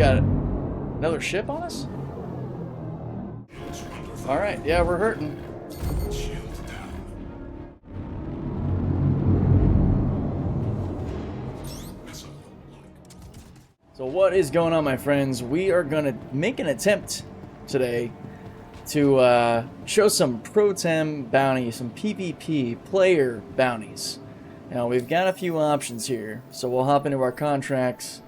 got another ship on us? Alright, yeah, we're hurting. So what is going on, my friends? We are going to make an attempt today to show some Pro-Tem bounties, some PvP player bounties. Now, we've got a few options here, so we'll hop into our contracts.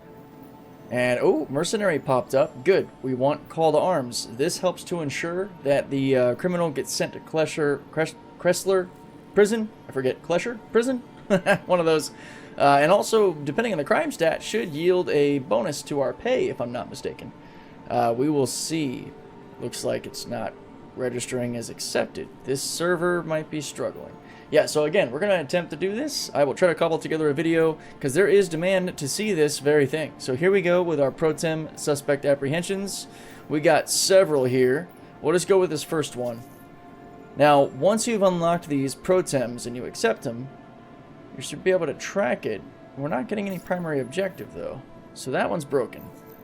And, oh, Mercenary popped up. Good. We want Call to Arms. This helps to ensure that the criminal gets sent to Kressler Prison. I forget. Klesher Prison? One of those. And also, depending on the crime stat, should yield a bonus to our pay, if I'm not mistaken. We will see. Looks like it's not registering as accepted. This server might be struggling. Yeah, so again, we're going to attempt to do this. I will try to cobble together a video because there is demand to see this very thing. So here we go with our Pro-Tem suspect apprehensions. We got several here. We'll just go with this first one. Now, once you've unlocked these Pro-Tems and you accept them, you should be able to track it. We're not getting any primary objective though. So that one's broken.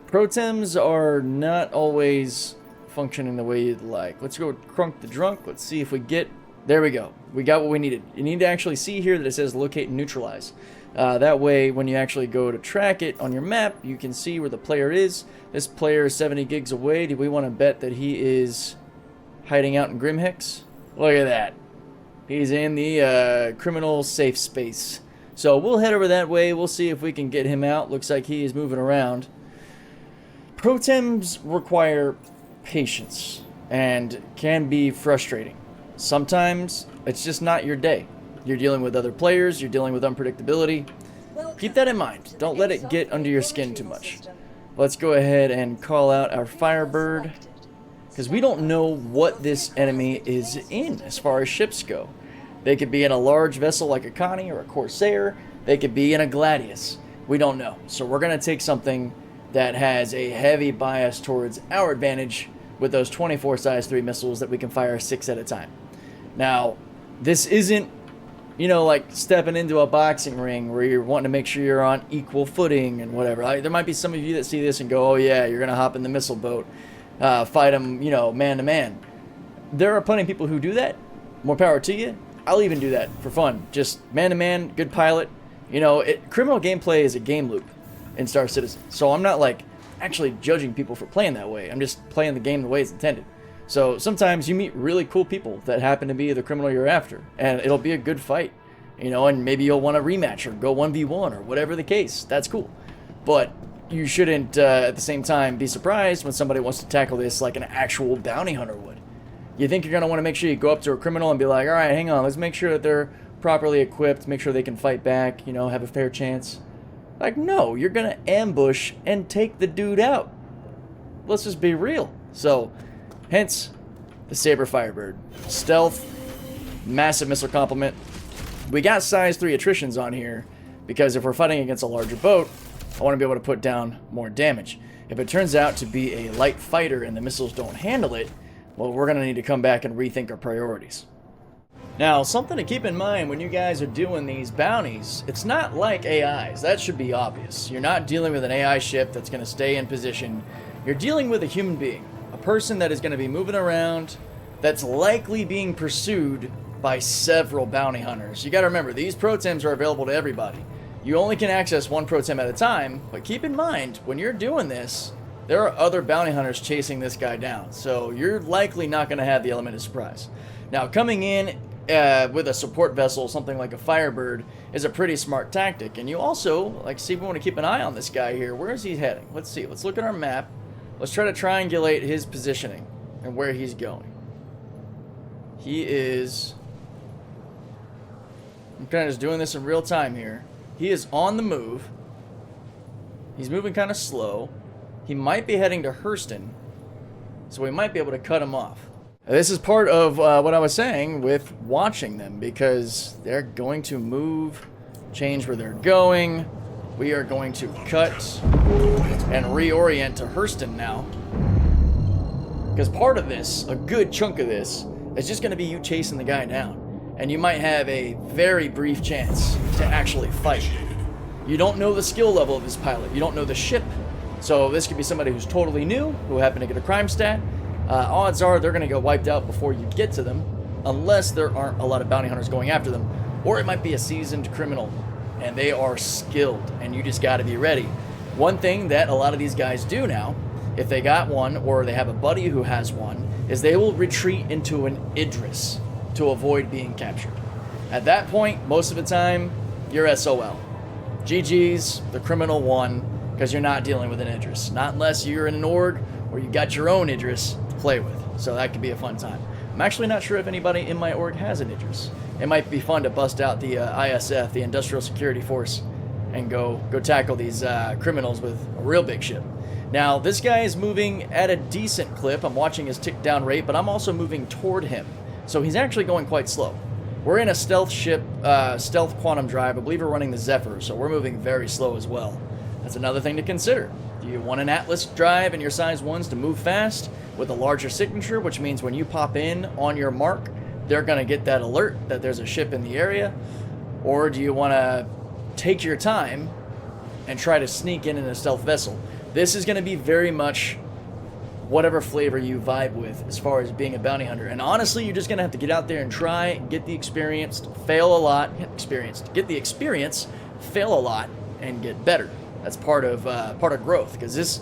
Pro-Tems are not always functioning the way you'd like. Let's go Crunk the Drunk. Let's see if we get... There we go. We got what we needed. You need to actually see here that it says locate and neutralize. That way, when you actually go to track it on your map, you can see where the player is. This player is 70 gigs away. Do we want to bet that he is hiding out in Grimhex? Look at that. He's in the criminal safe space. So we'll head over that way. We'll see if we can get him out. Looks like he is moving around. Pro-Tems require patience and can be frustrating. Sometimes it's just not your day. You're dealing with other players, you're dealing with unpredictability. Keep that in mind. Don't let it get under your skin too much. Let's go ahead and call out our Firebird, because we don't know what this enemy is in as far as ships go. They could be in a large vessel like a Connie or a Corsair. They could be in a Gladius. We don't know. So we're going to take something that has a heavy bias towards our advantage with those 24 size 3 missiles that we can fire 6 at a time. Now, this isn't, you know, like stepping into a boxing ring where you're wanting to make sure you're on equal footing and whatever. There might be some of you that see this and go, oh yeah, you're going to hop in the missile boat, fight them, you know, man to man. There are plenty of people who do that. More power to you. I'll even do that for fun. Just man to man, good pilot. You know, criminal gameplay is a game loop in Star Citizen. So I'm not like actually judging people for playing that way. I'm just playing the game the way it's intended. So sometimes you meet really cool people that happen to be the criminal you're after, and it'll be a good fight, you know, and maybe you'll want a rematch or go 1v1 or whatever the case. That's cool. But you shouldn't, at the same time, be surprised when somebody wants to tackle this like an actual bounty hunter would. You think you're going to want to make sure you go up to a criminal and be like, all right, hang on, let's make sure that they're properly equipped, make sure they can fight back, you know, have a fair chance. Like, no, you're going to ambush and take the dude out. Let's just be real. So, hence, the Saber Firebird. Stealth, massive missile complement. We got size 3 attritions on here, because if we're fighting against a larger boat, I want to be able to put down more damage. If it turns out to be a light fighter and the missiles don't handle it, well, we're going to need to come back and rethink our priorities. Now, something to keep in mind when you guys are doing these bounties, it's not like AIs. That should be obvious. You're not dealing with an AI ship that's going to stay in position. You're dealing with a human being, a person that is going to be moving around, that's likely being pursued by several bounty hunters. You got to remember, these Pro-Tems are available to everybody. You only can access one Pro-Tem at a time, but keep in mind, when you're doing this, there are other bounty hunters chasing this guy down, so you're likely not going to have the element of surprise. Now, coming in with a support vessel, something like a Firebird, is a pretty smart tactic. And you also, like, see, we want to keep an eye on this guy here. Where is he heading? Let's see. Let's look at our map. Let's try to triangulate his positioning and where he's going. He is... I'm kind of just doing this in real time here. He is on the move. He's moving kind of slow. He might be heading to Hurston, so we might be able to cut him off. This is part of what I was saying with watching them, because they're going to move, change where they're going. We are going to cut and reorient to Hurston now. Because part of this, a good chunk of this, is just going to be you chasing the guy down. And you might have a very brief chance to actually fight. You don't know the skill level of this pilot. You don't know the ship. So this could be somebody who's totally new, who happened to get a crime stat. Odds are they're going to get wiped out before you get to them, unless there aren't a lot of bounty hunters going after them. Or it might be a seasoned criminal, and they are skilled, and you just got to be ready. One thing that a lot of these guys do now, if they got one or they have a buddy who has one, is they will retreat into an Idris to avoid being captured. At that point, most of the time, you're SOL. GG's, the criminal won, because you're not dealing with an Idris. Not unless you're in an org or you got your own Idris to play with. So that could be a fun time. I'm actually not sure if anybody in my org has an Idris. It might be fun to bust out the ISF, the Industrial Security Force, and go tackle these criminals with a real big ship. Now, this guy is moving at a decent clip. I'm watching his tick down rate, but I'm also moving toward him. So he's actually going quite slow. We're in a stealth ship, stealth quantum drive. I believe we're running the Zephyr, so we're moving very slow as well. That's another thing to consider. Do you want an Atlas drive and your size 1s to move fast with a larger signature, which means when you pop in on your mark, they're going to get that alert that there's a ship in the area? Or do you want to take your time and try to sneak in a stealth vessel? This is going to be very much whatever flavor you vibe with as far as being a bounty hunter. And honestly, you're just going to have to get out there and try, get the experience, fail a lot, get the experience, fail a lot, and get better. That's part of growth, because this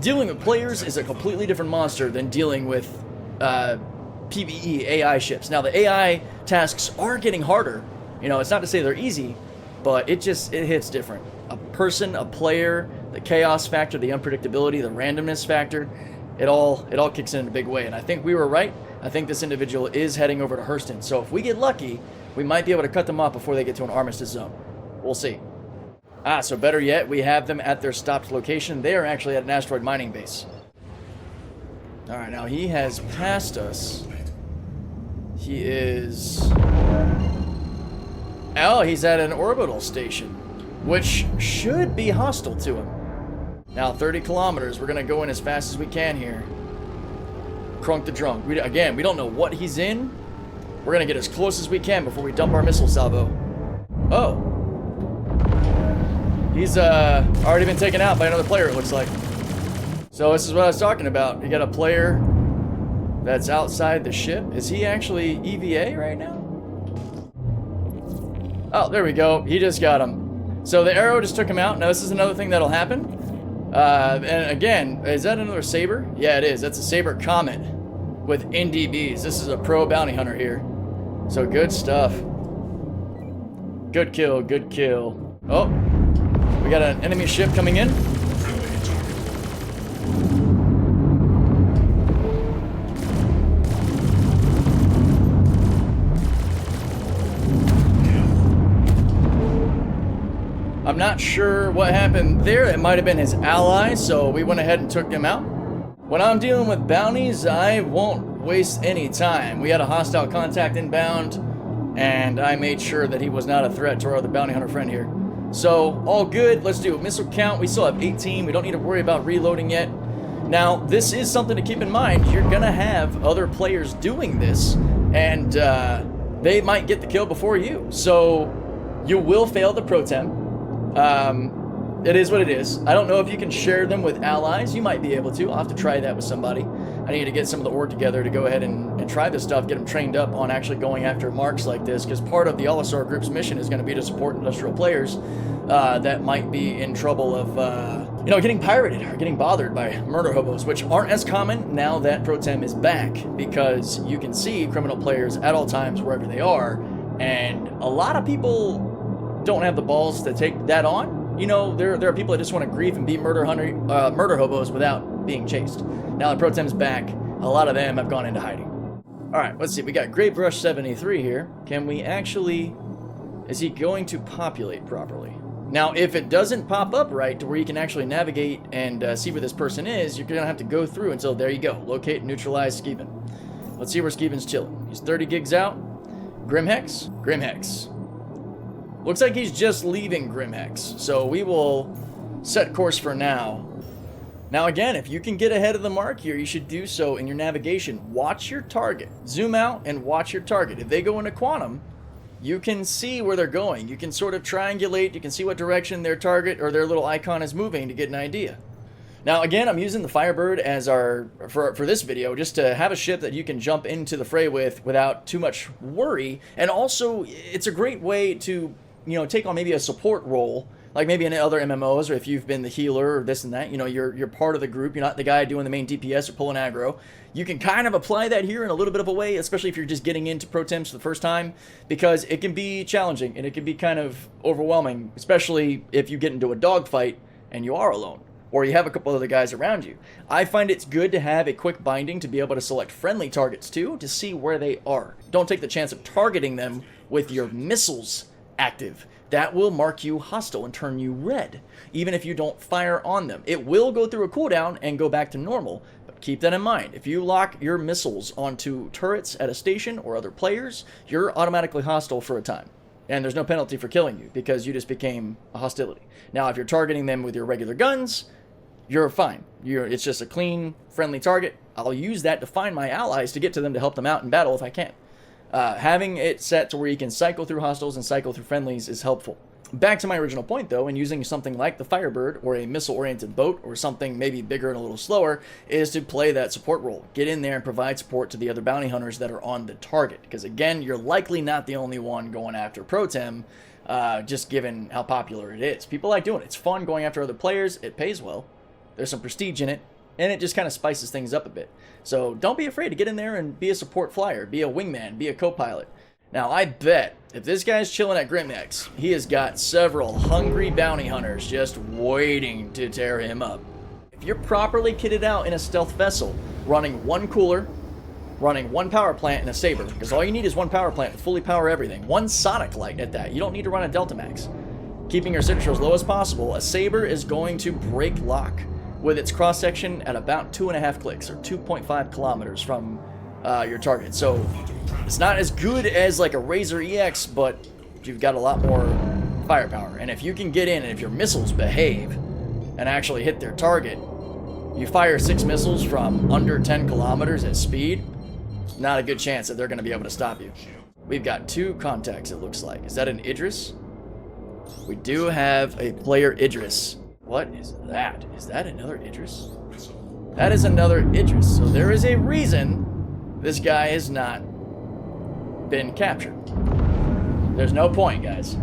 dealing with players is a completely different monster than dealing with PvE AI ships. Now, the AI tasks are getting harder. You know, it's not to say they're easy, but it hits different. A person, a player, the chaos factor, the unpredictability, the randomness factor, it all kicks in a big way. And I think we were right. I think this individual is heading over to Hurston. So if we get lucky, we might be able to cut them off before they get to an armistice zone. We'll see. So better yet, we have them at their stopped location. They are actually at an asteroid mining base. All right, now he has passed us. He is... Oh, he's at an orbital station, which should be hostile to him. Now, 30 kilometers. We're going to go in as fast as we can here. Crunk the drunk. We don't know what he's in. We're going to get as close as we can before we dump our missile salvo. Oh. He's already been taken out by another player, it looks like. So this is what I was talking about. You got a player that's outside the ship. Is he actually EVA right now? Oh, there we go. He just got him. So the arrow just took him out. Now, this is another thing that'll happen. And again, is that another Saber? Yeah, it is. That's a Saber Comet with NDBs. This is a pro bounty hunter here. So good stuff. Good kill, good kill. Oh, we got an enemy ship coming in. I'm not sure what happened there. It might have been his ally, so we went ahead and took him out. When I'm dealing with bounties, I won't waste any time. We had a hostile contact inbound, and I made sure that he was not a threat to our other bounty hunter friend here. So, all good. Let's do a missile count. We still have 18. We don't need to worry about reloading yet. Now, this is something to keep in mind. You're going to have other players doing this, and they might get the kill before you. So, you will fail the pro-temp. It is what it is. I don't know if you can share them with allies. You might be able to. I'll have to try that with somebody. I need to get some of the org together to go ahead and try this stuff, get them trained up on actually going after marks like this, because part of the OLISAR group's mission is going to be to support industrial players that might be in trouble of, getting pirated or getting bothered by murder hobos, which aren't as common now that Pro-Tem is back, because you can see criminal players at all times wherever they are, and a lot of people don't have the balls to take that on. You know, there are people that just want to grief and be murder hobos without being chased. Now that Pro-Tem's back, a lot of them have gone into hiding. All right, let's see. We got Great Brush 73 here. Can we actually... Is he going to populate properly? Now, if it doesn't pop up right to where you can actually navigate and see where this person is, you're going to have to go through until, there you go, locate and neutralize Skeven. Let's see where Skeven's chilling. He's 30 gigs out. Grimhex? Grimhex. Looks like he's just leaving Grimhex, so we will set course for now. Now again, if you can get ahead of the mark here, you should do so in your navigation. Watch your target. Zoom out and watch your target. If they go into quantum, you can see where they're going. You can sort of triangulate. You can see what direction their target or their little icon is moving to get an idea. Now again, I'm using the Firebird as for this video just to have a ship that you can jump into the fray with without too much worry, and also it's a great way to, you know, take on maybe a support role, like maybe in other MMOs, or if you've been the healer or this and that, you know, you're part of the group, you're not the guy doing the main DPS or pulling aggro. You can kind of apply that here in a little bit of a way, especially if you're just getting into pro temps for the first time, because it can be challenging and it can be kind of overwhelming, especially if you get into a dogfight and you are alone, or you have a couple other guys around you. I find it's good to have a quick binding to be able to select friendly targets too, to see where they are. Don't take the chance of targeting them with your missiles active. That will mark you hostile and turn you red, even if you don't fire on them. It will go through a cooldown and go back to normal, but keep that in mind. If you lock your missiles onto turrets at a station or other players, you're automatically hostile for a time. And there's no penalty for killing you, because you just became a hostility. Now, if you're targeting them with your regular guns, you're fine. It's just a clean, friendly target. I'll use that to find my allies to get to them to help them out in battle if I can. Having it set to where you can cycle through hostiles and cycle through friendlies is helpful. Back to my original point though, and using something like the Firebird or a missile-oriented boat or something maybe bigger and a little slower, is to play that support role. Get in there and provide support to the other bounty hunters that are on the target. Because again, you're likely not the only one going after Pro-Tem, just given how popular it is. People like doing it. It's fun going after other players. It pays well. There's some prestige in it. And it just kind of spices things up a bit. So don't be afraid to get in there and be a support flyer, be a wingman, be a co-pilot. Now I bet if this guy's chilling at Grimhex, he has got several hungry bounty hunters just waiting to tear him up. If you're properly kitted out in a stealth vessel, running one cooler, running one power plant and a saber, because all you need is one power plant to fully power everything. One sonic light at that. You don't need to run a Delta Max. Keeping your signature as low as possible, a saber is going to break lock with its cross-section at about 2.5 clicks, or 2.5 kilometers from your target. So it's not as good as like a Razer EX, but you've got a lot more firepower. And if you can get in, and if your missiles behave and actually hit their target, you fire 6 missiles from under 10 kilometers at speed, not a good chance that they're going to be able to stop you. We've got 2 contacts, it looks like. Is that an Idris? We do have a player Idris. What is that? Is that another Idris? That is another Idris. So there is a reason this guy has not been captured. There's no point, guys.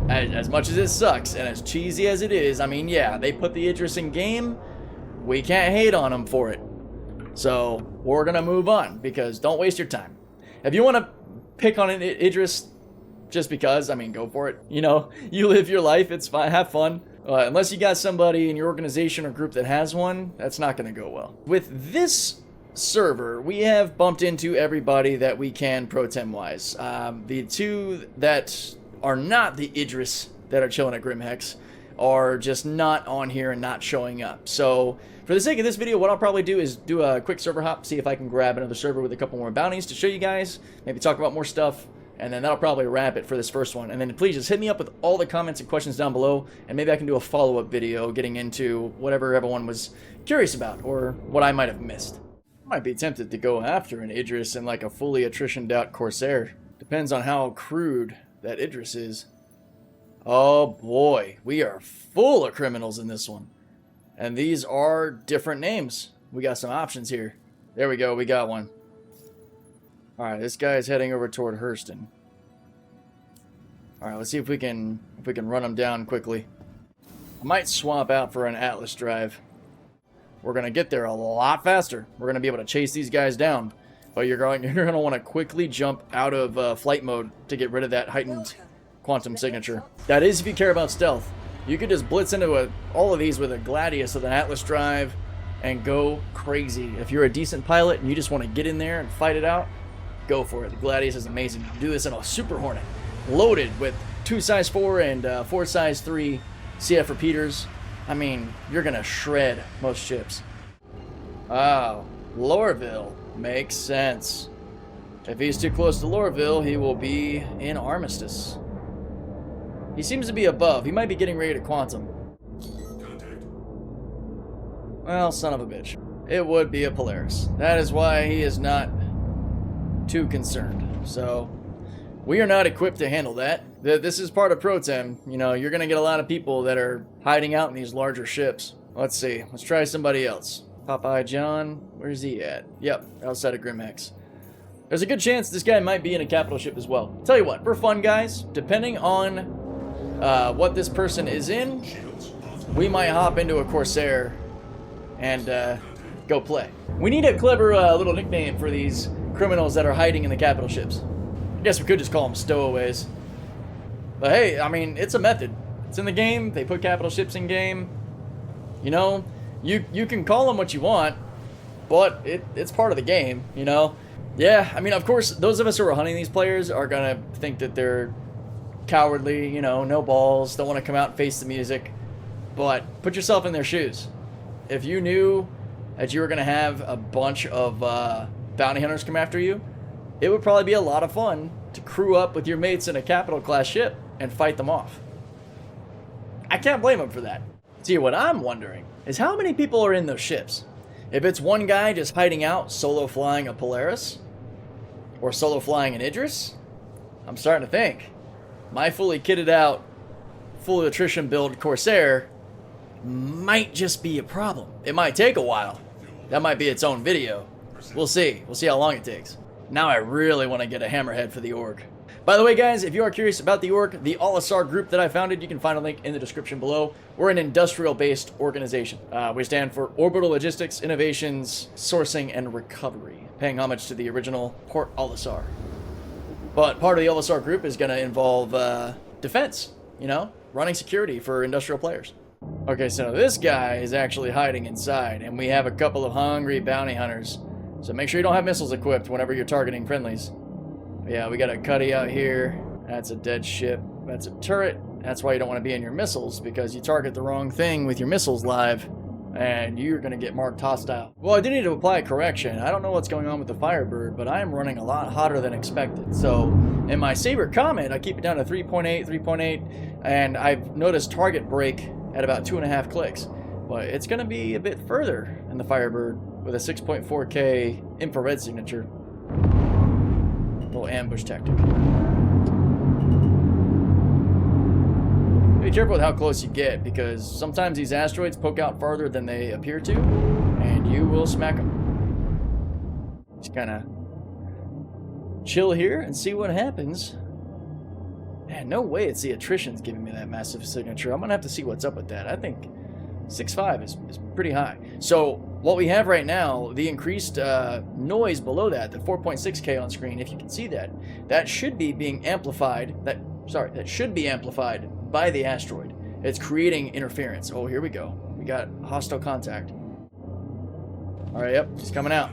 As much as it sucks and as cheesy as it is, I mean, yeah, they put the Idris in game. We can't hate on them for it. So we're going to move on, because don't waste your time. If you want to pick on an Idris just because, I mean, go for it. You know, you live your life. It's fine. Have fun. Unless you got somebody in your organization or group that has one, that's not going to go well. With this server, we have bumped into everybody that we can pro-tem-wise. The 2 that are not the Idris that are chilling at Grimhex are just not on here and not showing up. So for the sake of this video, what I'll probably do is do a quick server hop, see if I can grab another server with a couple more bounties to show you guys, maybe talk about more stuff. And then that'll probably wrap it for this first one. And then please just hit me up with all the comments and questions down below, and maybe I can do a follow-up video getting into whatever everyone was curious about, or what I might have missed. I might be tempted to go after an Idris in like a fully attritioned out Corsair. Depends on how crude that Idris is. Oh boy, we are full of criminals in this one. And these are different names. We got some options here. There we go, we got one. Alright, this guy is heading over toward Hurston. Alright, let's see if we can run him down quickly. I might swap out for an Atlas drive. We're gonna get there a lot faster. We're gonna be able to chase these guys down. But you're gonna want to quickly jump out of flight mode to get rid of that heightened quantum signature. That is if you care about stealth. You could just blitz into all of these with a Gladiator with an Atlas drive and go crazy. If you're a decent pilot and you just want to get in there and fight it out, go for it. The Gladiator is amazing. You can do this in a Super Hornet, loaded with 2 size 4 and 4 size 3 CF repeaters. I mean, you're gonna shred most ships. Oh, Lorville makes sense. If he's too close to Lorville, he will be in Armistice. He seems to be above. He might be getting ready to quantum. Well, son of a bitch. It would be a Polaris. That is why he is not too concerned. So we are not equipped to handle that. This is part of Pro-Tem. You know, you're going to get a lot of people that are hiding out in these larger ships. Let's see. Let's try somebody else. Popeye John. Where's he at? Yep, outside of Grimhex. There's a good chance this guy might be in a capital ship as well. Tell you what, for fun, guys, depending on what this person is in, we might hop into a Corsair and go play. We need a clever little nickname for these criminals that are hiding in the capital ships. I guess we could just call them stowaways. But hey, I mean, it's a method. It's in the game. They put capital ships in game. You know, you can call them what you want, but it's part of the game, you know? Yeah, I mean, of course, those of us who are hunting these players are gonna think that they're cowardly, you know, no balls, don't want to come out and face the music. But put yourself in their shoes. If you knew that you were gonna have a bunch of bounty hunters come after you, it would probably be a lot of fun to crew up with your mates in a capital class ship and fight them off. I can't blame them for that. See, what I'm wondering is how many people are in those ships. If it's one guy just hiding out, solo flying a Polaris, or solo flying an Idris, I'm starting to think my fully kitted out, full attrition build Corsair might just be a problem. It might take a while. That might be its own video. We'll see. We'll see how long it takes. Now I really want to get a hammerhead for the org. By the way, guys, if you are curious about the org, the OLISAR group that I founded, you can find a link in the description below. We're an industrial-based organization. We stand for Orbital Logistics, Innovations, Sourcing, and Recovery, paying homage to the original Port OLISAR. But part of the OLISAR group is going to involve defense, you know, running security for industrial players. Okay, so this guy is actually hiding inside, and we have a couple of hungry bounty hunters. So make sure you don't have missiles equipped whenever you're targeting friendlies. Yeah, we got a cutty out here. That's a dead ship. That's a turret. That's why you don't want to be in your missiles, because you target the wrong thing with your missiles live, and you're going to get marked hostile. Well, I do need to apply a correction. I don't know what's going on with the Firebird, but I am running a lot hotter than expected. So in my Saber Comet, I keep it down to 3.8, 3.8, and I've noticed target break at about 2.5 clicks. But it's going to be a bit further in the Firebird with a 6.4K infrared signature. Little ambush tactic. Be careful with how close you get, because sometimes these asteroids poke out farther than they appear to, and you will smack them. Just kind of chill here and see what happens. Man, no way it's the attrition's giving me that massive signature. I'm gonna have to see what's up with that. I think 6.5 is pretty high. So what we have right now, the increased noise below that, the 4.6K on screen, if you can see that, that should be being amplified. That should be amplified by the asteroid. It's creating interference. Oh, here we go. We got hostile contact. All right, yep, he's coming out.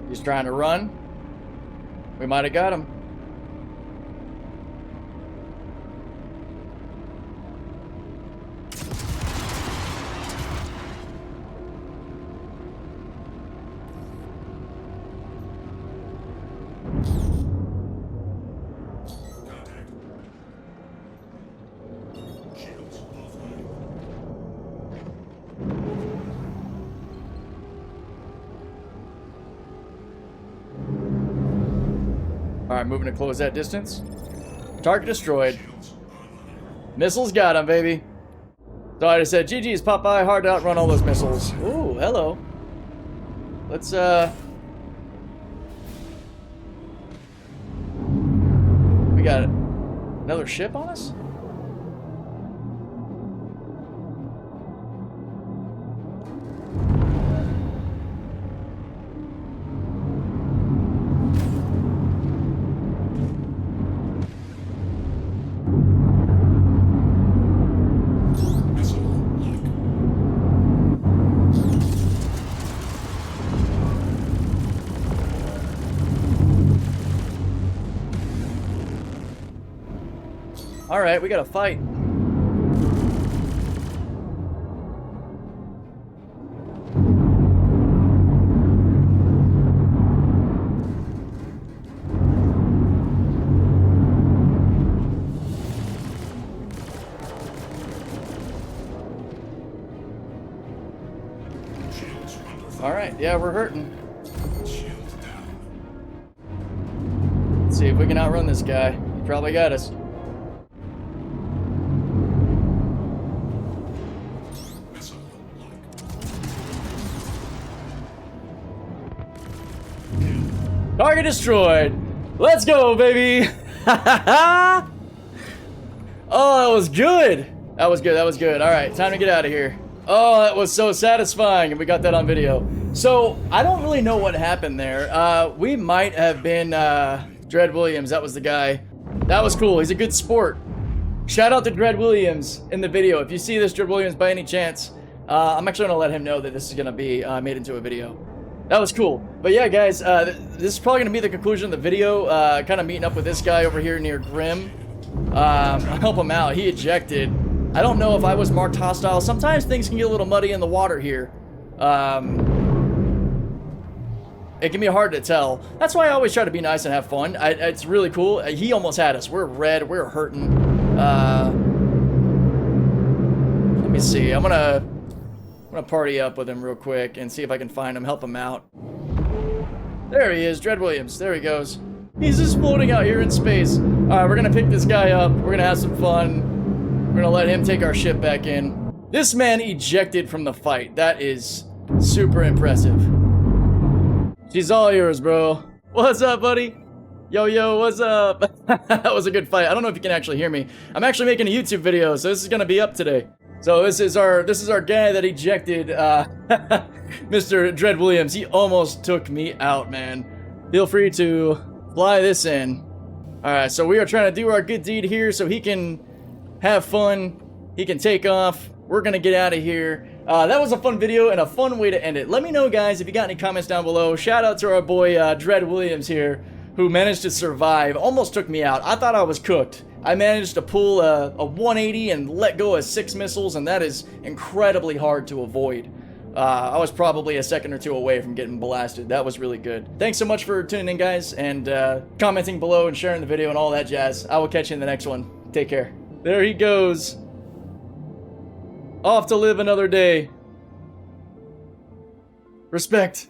He's trying to run. We might have got him. Alright, moving to close that distance. Target destroyed. Missiles got him, baby. So I just said, GG's Popeye, hard to outrun all those missiles. Ooh, hello. Let's, we got another ship on us? Alright, we gotta fight. All right, yeah, we're hurting. Let's see if we can outrun this guy. He probably got us. Target destroyed. Let's go, baby. Oh, that was good. That was good. That was good. All right, time to get out of here. Oh, that was so satisfying, and we got that on video. So, I don't really know what happened there. We might have been, Dread Williams. That was the guy. That was cool. He's a good sport. Shout out to Dread Williams in the video. If you see this, Dread Williams, by any chance, I'm actually going to let him know that this is going to be made into a video. That was cool. But yeah, guys, this is probably going to be the conclusion of the video. Kind of meeting up with this guy over here near Grim. I'll help him out. He ejected. I don't know if I was marked hostile. Sometimes things can get a little muddy in the water here. It can be hard to tell. That's why I always try to be nice and have fun. It's really cool. He almost had us. We're red. We're hurting. Let me see. I'm gonna party up with him real quick and see if I can find him, help him out. There he is, Dread Williams. There he goes. He's just floating out here in space. All right, we're gonna pick this guy up. We're gonna have some fun. We're gonna let him take our ship back in. This man ejected from the fight. That is super impressive. She's all yours, bro. What's up, buddy? Yo, what's up? That was a good fight. I don't know if you can actually hear me. I'm actually making a YouTube video, so this is gonna be up today. So this is our guy that ejected Mr. Dread Williams. He almost took me out, man. Feel free to fly this in. Alright, so we are trying to do our good deed here so he can have fun. He can take off. We're gonna get out of here. That was a fun video and a fun way to end it. Let me know, guys, if you got any comments down below. Shout out to our boy Dread Williams here, who managed to survive. Almost took me out. I thought I was cooked. I managed to pull a 180 and let go of 6 missiles, and that is incredibly hard to avoid. I was probably a second or two away from getting blasted. That was really good. Thanks so much for tuning in, guys, and commenting below and sharing the video and all that jazz. I will catch you in the next one. Take care. There he goes. Off to live another day. Respect.